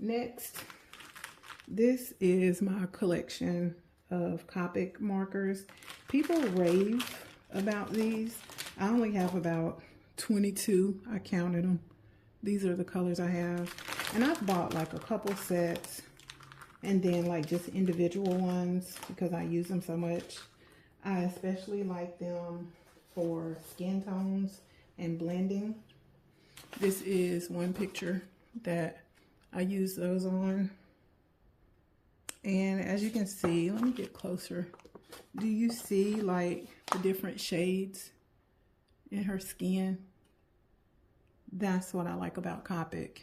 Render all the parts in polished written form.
Next, this is my collection of Copic markers. People rave about these. I only have about 22. I counted them. These are the colors I have. And I've bought like a couple sets and then like just individual ones because I use them so much. I especially like them for skin tones and blending. This is one picture that I use those on. And as you can see, let me get closer. Do you see like the different shades in her skin? That's what I like about Copic.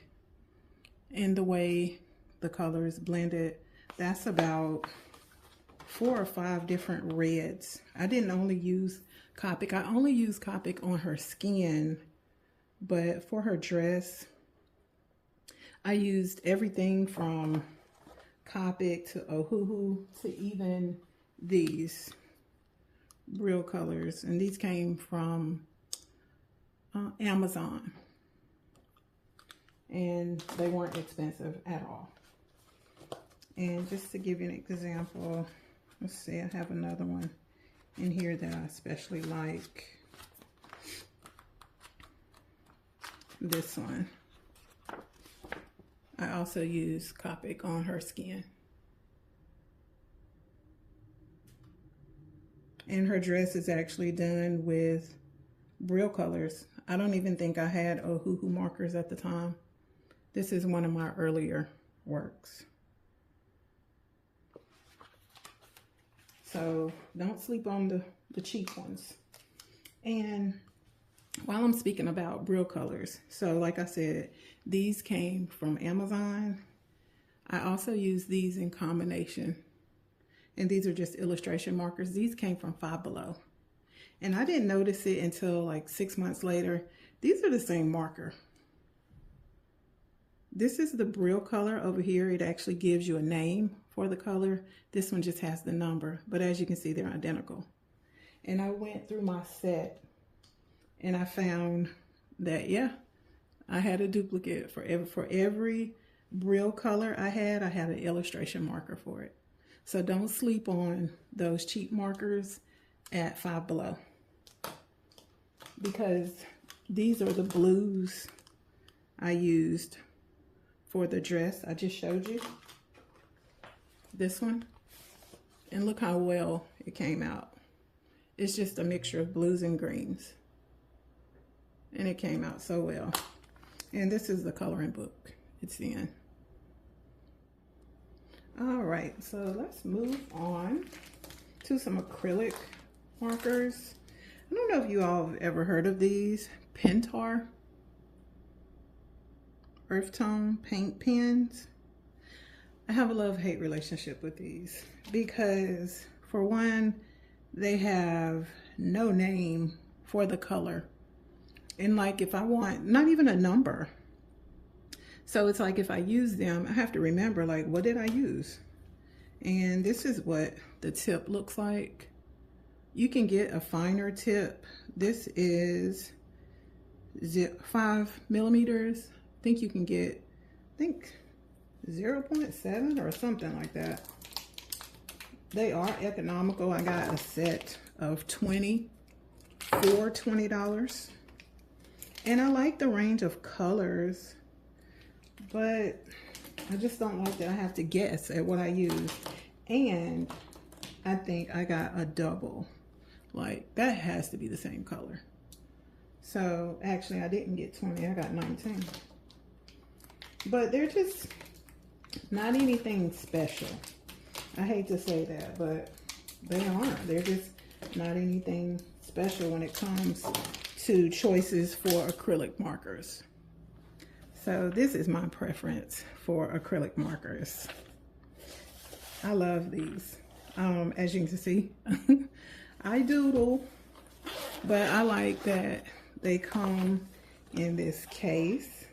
And the way the colors blended. That's about 4 or 5 different reds. I didn't only use Copic. I only use Copic on her skin, but for her dress, I used everything from Copic to Ohuhu to even these Brillcolors, and these came from Amazon, and they weren't expensive at all. And just to give you an example, let's see, I have another one in here that I especially like. This one. I also use Copic on her skin. And her dress is actually done with Brillcolors. I don't even think I had Ohuhu markers at the time. This is one of my earlier works. So don't sleep on the cheap ones. And while I'm speaking about Brillcolors, so like I said, these came from Amazon. I also use these in combination. And these are just illustration markers. These came from Five Below. And I didn't notice it until like 6 months later. These are the same marker. This is the Brillcolor over here. It actually gives you a name for the color. This one just has the number. But as you can see, they're identical. And I went through my set and I found that, yeah, I had a duplicate for every Brillcolor I had an illustration marker for it. So don't sleep on those cheap markers at Five Below, because these are the blues I used for the dress I just showed you. This one. And look how well it came out. It's just a mixture of blues and greens. And it came out so well. And this is the coloring book it's in. All right, so let's move on to some acrylic markers. I don't know if you all have ever heard of these. Pentar earth tone paint pens. I have a love-hate relationship with these because, for one, they have no name for the color. And like if I want, not even a number. So it's like if I use them, I have to remember like, what did I use? And this is what the tip looks like. You can get a finer tip. This is 5 millimeters. I think you can get, 0.7 or something like that. They are economical. I got a set of 20 for $20. And I like the range of colors, but I just don't like that I have to guess at what I use. And I think I got a double. Like, that has to be the same color. So actually I didn't get 20, I got 19. But they're just not anything special. I hate to say that, but they aren't. They're just not anything special when it comes to choices for acrylic markers. So this is my preference for acrylic markers. I love these. As you can see, I doodle, but I like that they come in this case.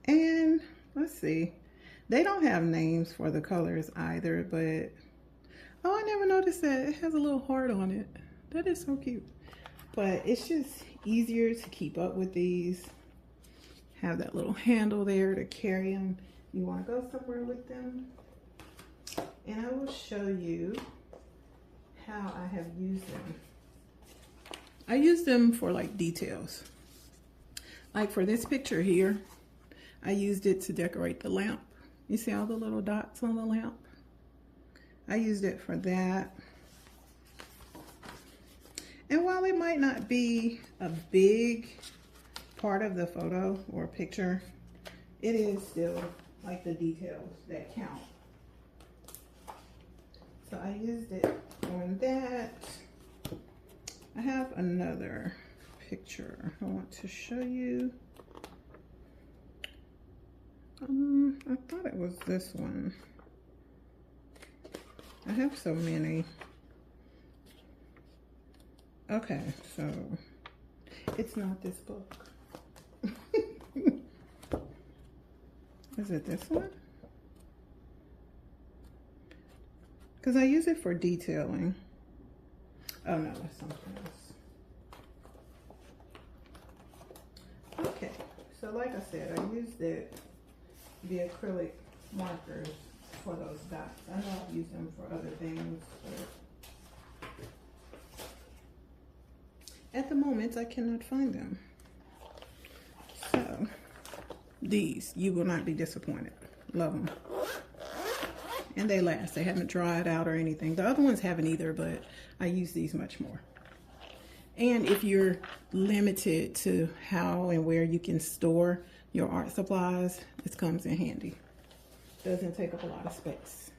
And let's see, they don't have names for the colors either, but oh, I never noticed that it has a little heart on it. That is so cute. But it's just easier to keep up with these. have that little handle there to carry them. You want to go somewhere with them. And I will show you how I have used them. I use them for like details. Like for this picture here, I used it to decorate the lamp. You see all the little dots on the lamp? I used it for that. And while it might not be a big part of the photo or picture, it is still like the details that count. So I used it on that. I have another picture I want to show you. I thought it was this one. I have so many. Okay, so it's not this book. Is it this one? Because I use it for detailing. Oh no, that's something else. Okay, so like I said, I used the acrylic markers for those dots. I know I've used them for other things, but at the moment I cannot find them. So these, you will not be disappointed. Love them. And they last. They haven't dried out or anything. The other ones haven't either, but I use these much more. And if you're limited to how and where you can store your art supplies, this comes in handy. Doesn't take up a lot of space.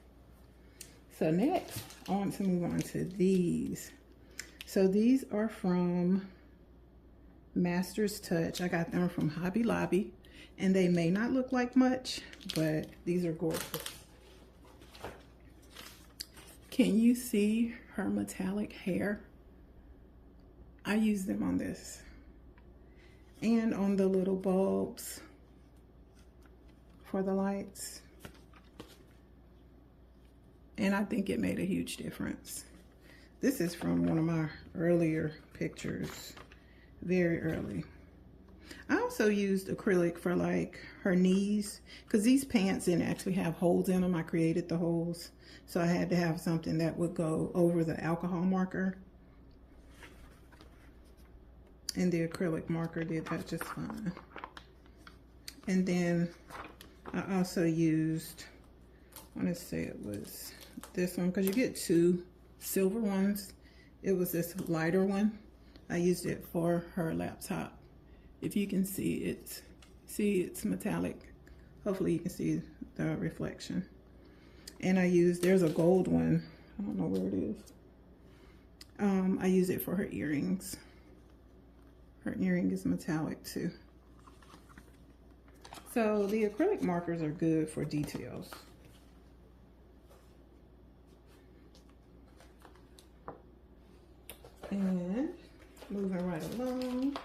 So next, I want to move on to these. So these are from Master's Touch. I got them from Hobby Lobby, and they may not look like much, but these are gorgeous. Can you see her metallic hair? I use them on this and on the little bulbs for the lights. And I think it made a huge difference. This is from one of my earlier pictures, very early. I also used acrylic for like her knees, because these pants didn't actually have holes in them. I created the holes, so I had to have something that would go over the alcohol marker. And the acrylic marker did that just fine. And then I also used, I want to say it was this one, because you get two silver ones. It was this lighter one. I used it for her laptop. If you can see it's metallic. Hopefully you can see the reflection. And I used, there's a gold one. I don't know where it is. I use it for her earrings. Her earring is metallic too. So the acrylic markers are good for details. And moving right along,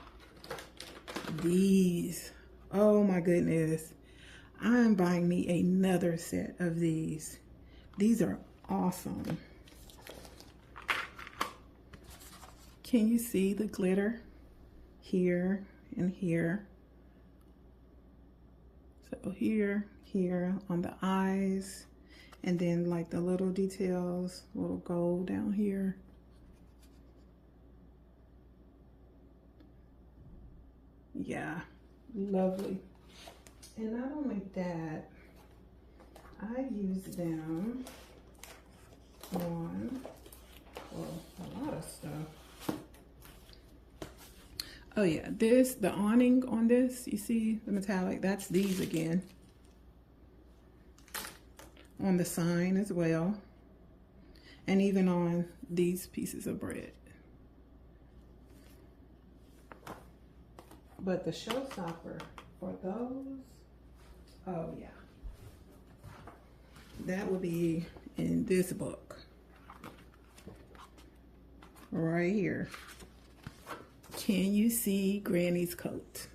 these, oh my goodness, I'm buying me another set of these. These are awesome. Can you see the glitter here and here? So here, here on the eyes, and then like the little details, little gold down here. Yeah, lovely. And not only that, I use them on, well, a lot of stuff. Oh yeah, this, the awning on this, you see the metallic, that's these again. On the sign as well. And even on these pieces of bread. But the showstopper for those, oh yeah, that would be in this book right here. Can you see Granny's coat?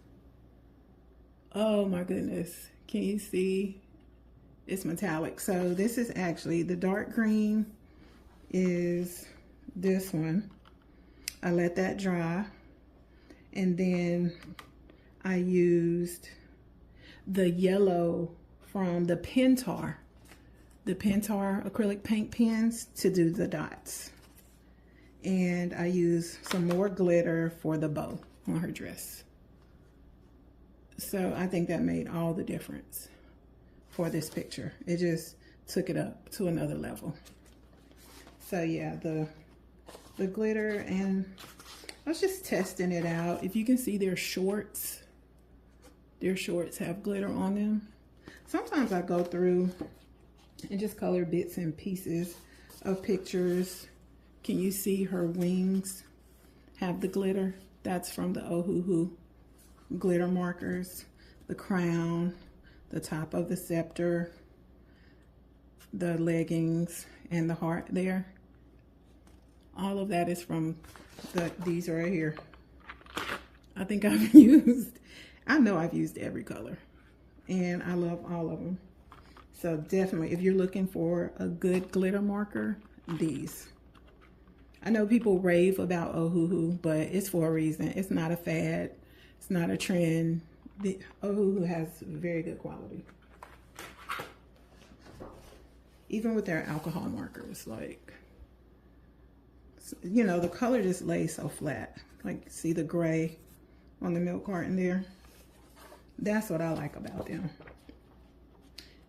Oh my goodness, can you see? It's metallic. So this is actually, the dark green is this one. I let that dry. And then I used the yellow from the Pentar acrylic paint pens to do the dots. And I use some more glitter for the bow on her dress. So I think that made all the difference for this picture. It just took it up to another level. So yeah, the glitter, and I was just testing it out. If you can see their shorts have glitter on them. Sometimes I go through and just color bits and pieces of pictures. Can you see her wings have the glitter? That's from the Ohuhu glitter markers. The crown, the top of the scepter, the leggings, and the heart there. All of that is from these right here. I think I've used every color, and I love all of them. So definitely, if you're looking for a good glitter marker, these. I know people rave about Ohuhu, but it's for a reason. It's not a fad. It's not a trend. The Ohuhu has very good quality. Even with their alcohol markers, like, you know, the color just lays so flat. Like, see the gray on the milk carton there? That's what I like about them.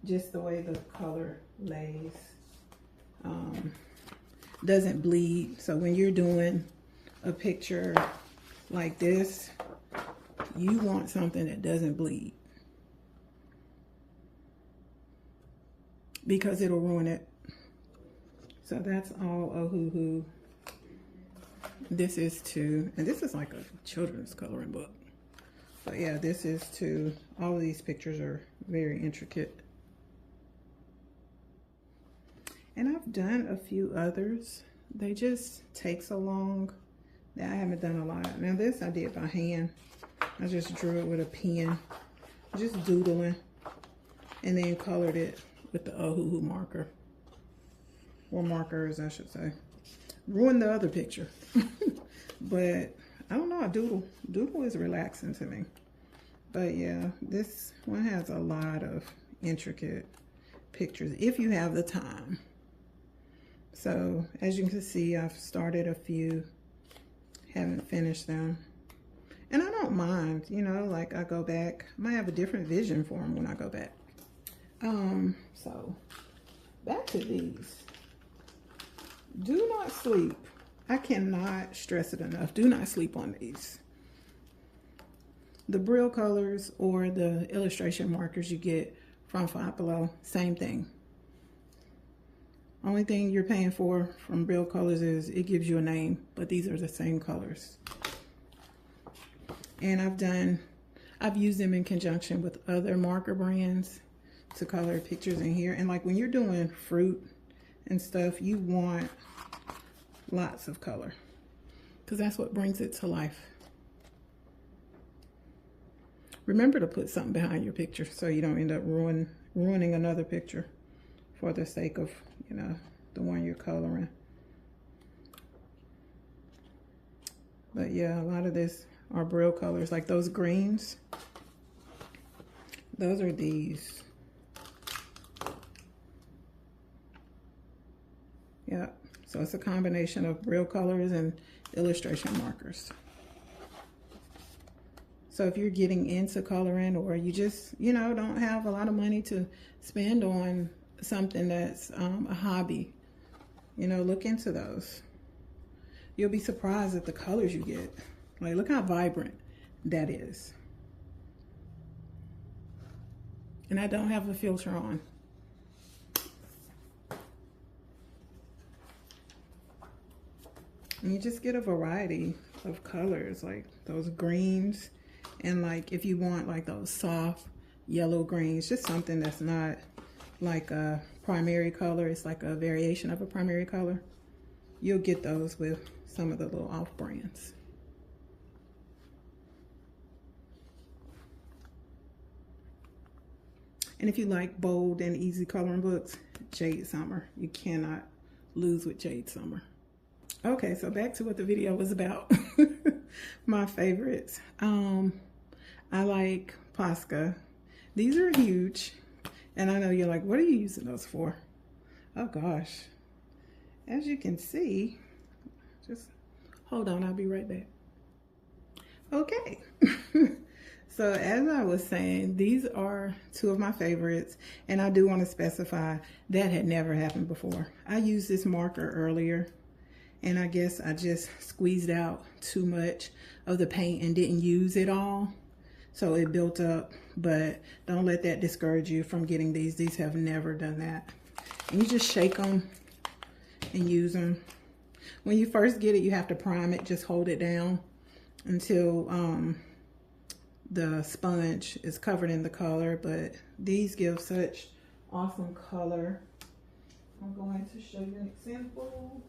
Just the way the color lays. Doesn't bleed. So when you're doing a picture like this, you want something that doesn't bleed, because it'll ruin it. So that's all Ohuhu. This is too, and this is like a children's coloring book. But yeah, this is too. All of these pictures are very intricate. And I've done a few others. They just take so long that I haven't done a lot. Now this I did by hand. I just drew it with a pen, just doodling, and then colored it with the Ohuhu marker. Or markers, I should say. Ruined the other picture. But I don't know, I doodle. Doodle is relaxing to me. But yeah, this one has a lot of intricate pictures if you have the time. So as you can see, I've started a few, haven't finished them. And I don't mind, you know, like I go back, I might have a different vision for them when I go back. So back to these. Do not sleep. I cannot stress it enough. Do not sleep on these. The Brillcolors or the illustration markers you get from Five Below, same thing. Only thing you're paying for from Brillcolors is it gives you a name, but these are the same colors. And I've used them in conjunction with other marker brands to color pictures in here. And like when you're doing fruit and stuff, you want lots of color because that's what brings it to life. Remember to put something behind your picture so you don't end up ruining another picture for the sake of, you know, the one you're coloring. But yeah, a lot of this are Brillcolors, like those greens. Those are these. Yeah, so it's a combination of Brillcolors and illustration markers. So if you're getting into coloring, or you just, you know, don't have a lot of money to spend on something that's a hobby, you know, look into those. You'll be surprised at the colors you get. Like, look how vibrant that is. And I don't have a filter on. And you just get a variety of colors, like those greens. And like if you want like those soft yellow greens, just something that's not like a primary color, it's like a variation of a primary color. You'll get those with some of the little off brands. And if you like bold and easy coloring books, Jade Summer. You cannot lose with Jade Summer. Okay, so back to what the video was about. My favorites. I like Posca These are huge. And I know you're like, what are you using those for? Oh gosh. As you can see, just hold on, I'll be right back. Okay. So as I was saying, these are two of my favorites, and I do want to specify that had never happened before. I used this marker earlier, and I guess I just squeezed out too much of the paint and didn't use it all, so it built up. But don't let that discourage you from getting these. These have never done that. And you just shake them and use them. When you first get it, you have to prime it. Just hold it down until the sponge is covered in the color. But these give such awesome color. I'm going to show you an example.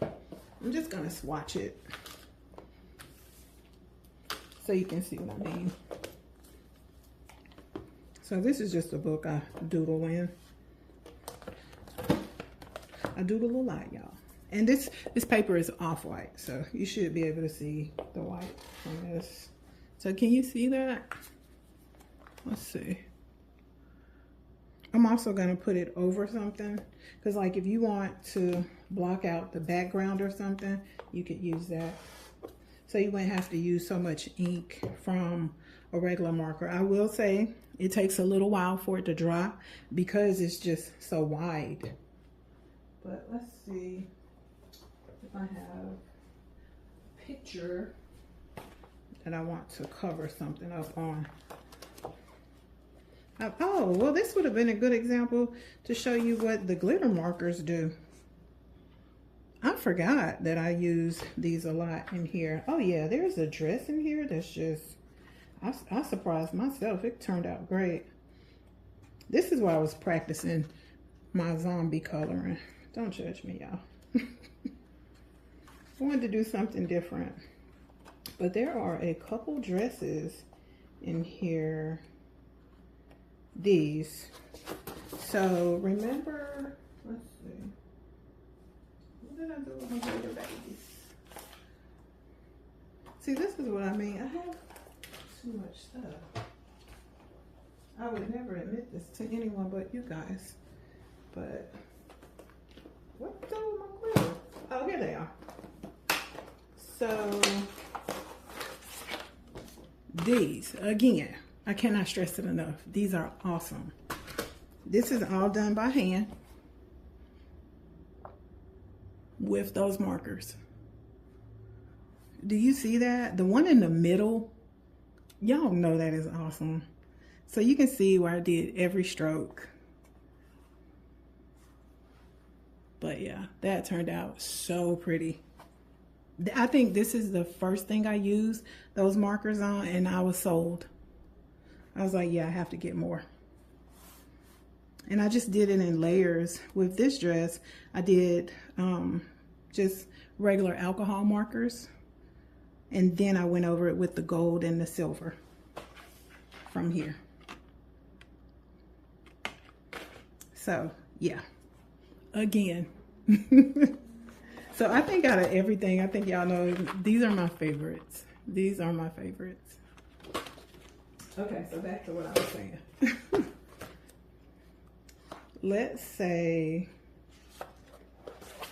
I'm just going to swatch it so you can see what I mean. So this is just a book I doodle in. I doodle a lot, y'all. And this paper is off-white, so you should be able to see the white from this. So can you see that? Let's see. I'm also going to put it over something, because like if you want to block out the background or something, you could use that. So you wouldn't have to use so much ink from a regular marker. I will say it takes a little while for it to dry because it's just so wide. But let's see if I have a picture that I want to cover something up on. Oh, well, this would have been a good example to show you what the glitter markers do. I forgot that I use these a lot in here. Oh yeah, there's a dress in here that's just, I surprised myself. It turned out great. This is why I was practicing my zombie coloring. Don't judge me, y'all. I wanted to do something different. But there are a couple dresses in here. These. So remember, let's see. What did I do with my glitter babies? See, this is what I mean. I have too much stuff. I would never admit this to anyone but you guys. But what's done with my glitter? Oh, here they are. So these, again, I cannot stress it enough. These are awesome. This is all done by hand with those markers. Do you see that? The one in the middle, y'all know that is awesome. So you can see where I did every stroke. But yeah, that turned out so pretty. I think this is the first thing I used those markers on, and I was sold. I was like, yeah, I have to get more. And I just did it in layers. With this dress, I did just regular alcohol markers. And then I went over it with the gold and the silver from here. So, yeah. Again. So I think out of everything, I think y'all know, these are my favorites. These are my favorites. Okay, so back to what I was saying. Let's say,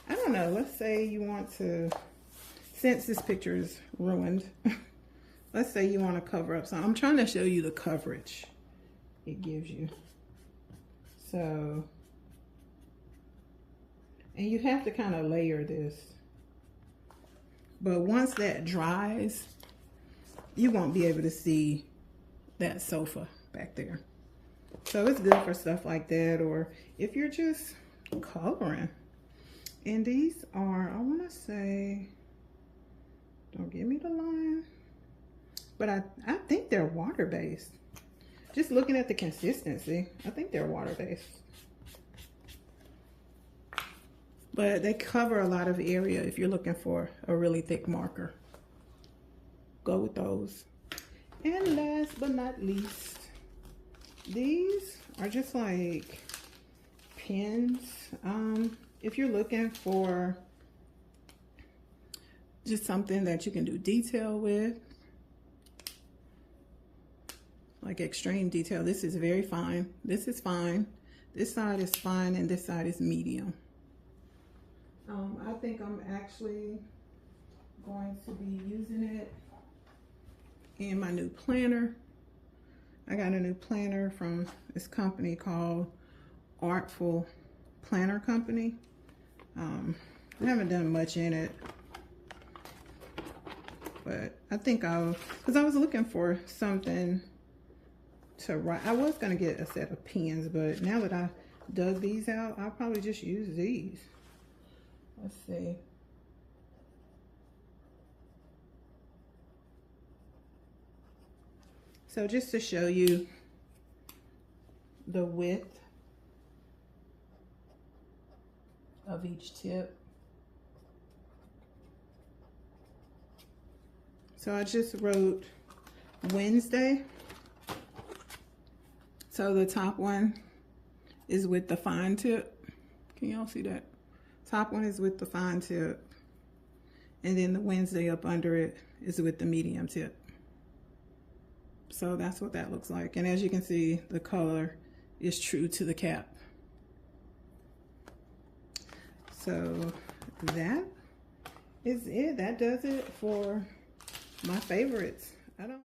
I don't know, let's say you want to, since this picture is ruined, let's say you want to cover up something. I'm trying to show you the coverage it gives you. So, and you have to kind of layer this. But once that dries, you won't be able to see that sofa back there. So it's good for stuff like that, or if you're just coloring. And these are, I want to say, don't give me the line, but I think they're water-based. Just looking at the consistency, I think they're water-based. But they cover a lot of area if you're looking for a really thick marker. Go with those. And last but not least, these are just like pins. If you're looking for just something that you can do detail with, like extreme detail. This is very fine. This is fine. This side is fine, and this side is medium. I think I'm actually going to be using it in my new planner. I got a new planner from this company called Artful Planner Company. I haven't done much in it, but I think because I was looking for something to write. I was gonna get a set of pens, but now that I dug these out, I'll probably just use these. Let's see. So just to show you the width of each tip. So I just wrote Wednesday. So the top one is with the fine tip. Can y'all see that? Top one is with the fine tip. And then the Wednesday up under it is with the medium tip. So that's what that looks like. And as you can see, the color is true to the cap. So that is it. That does it for my favorites. I don't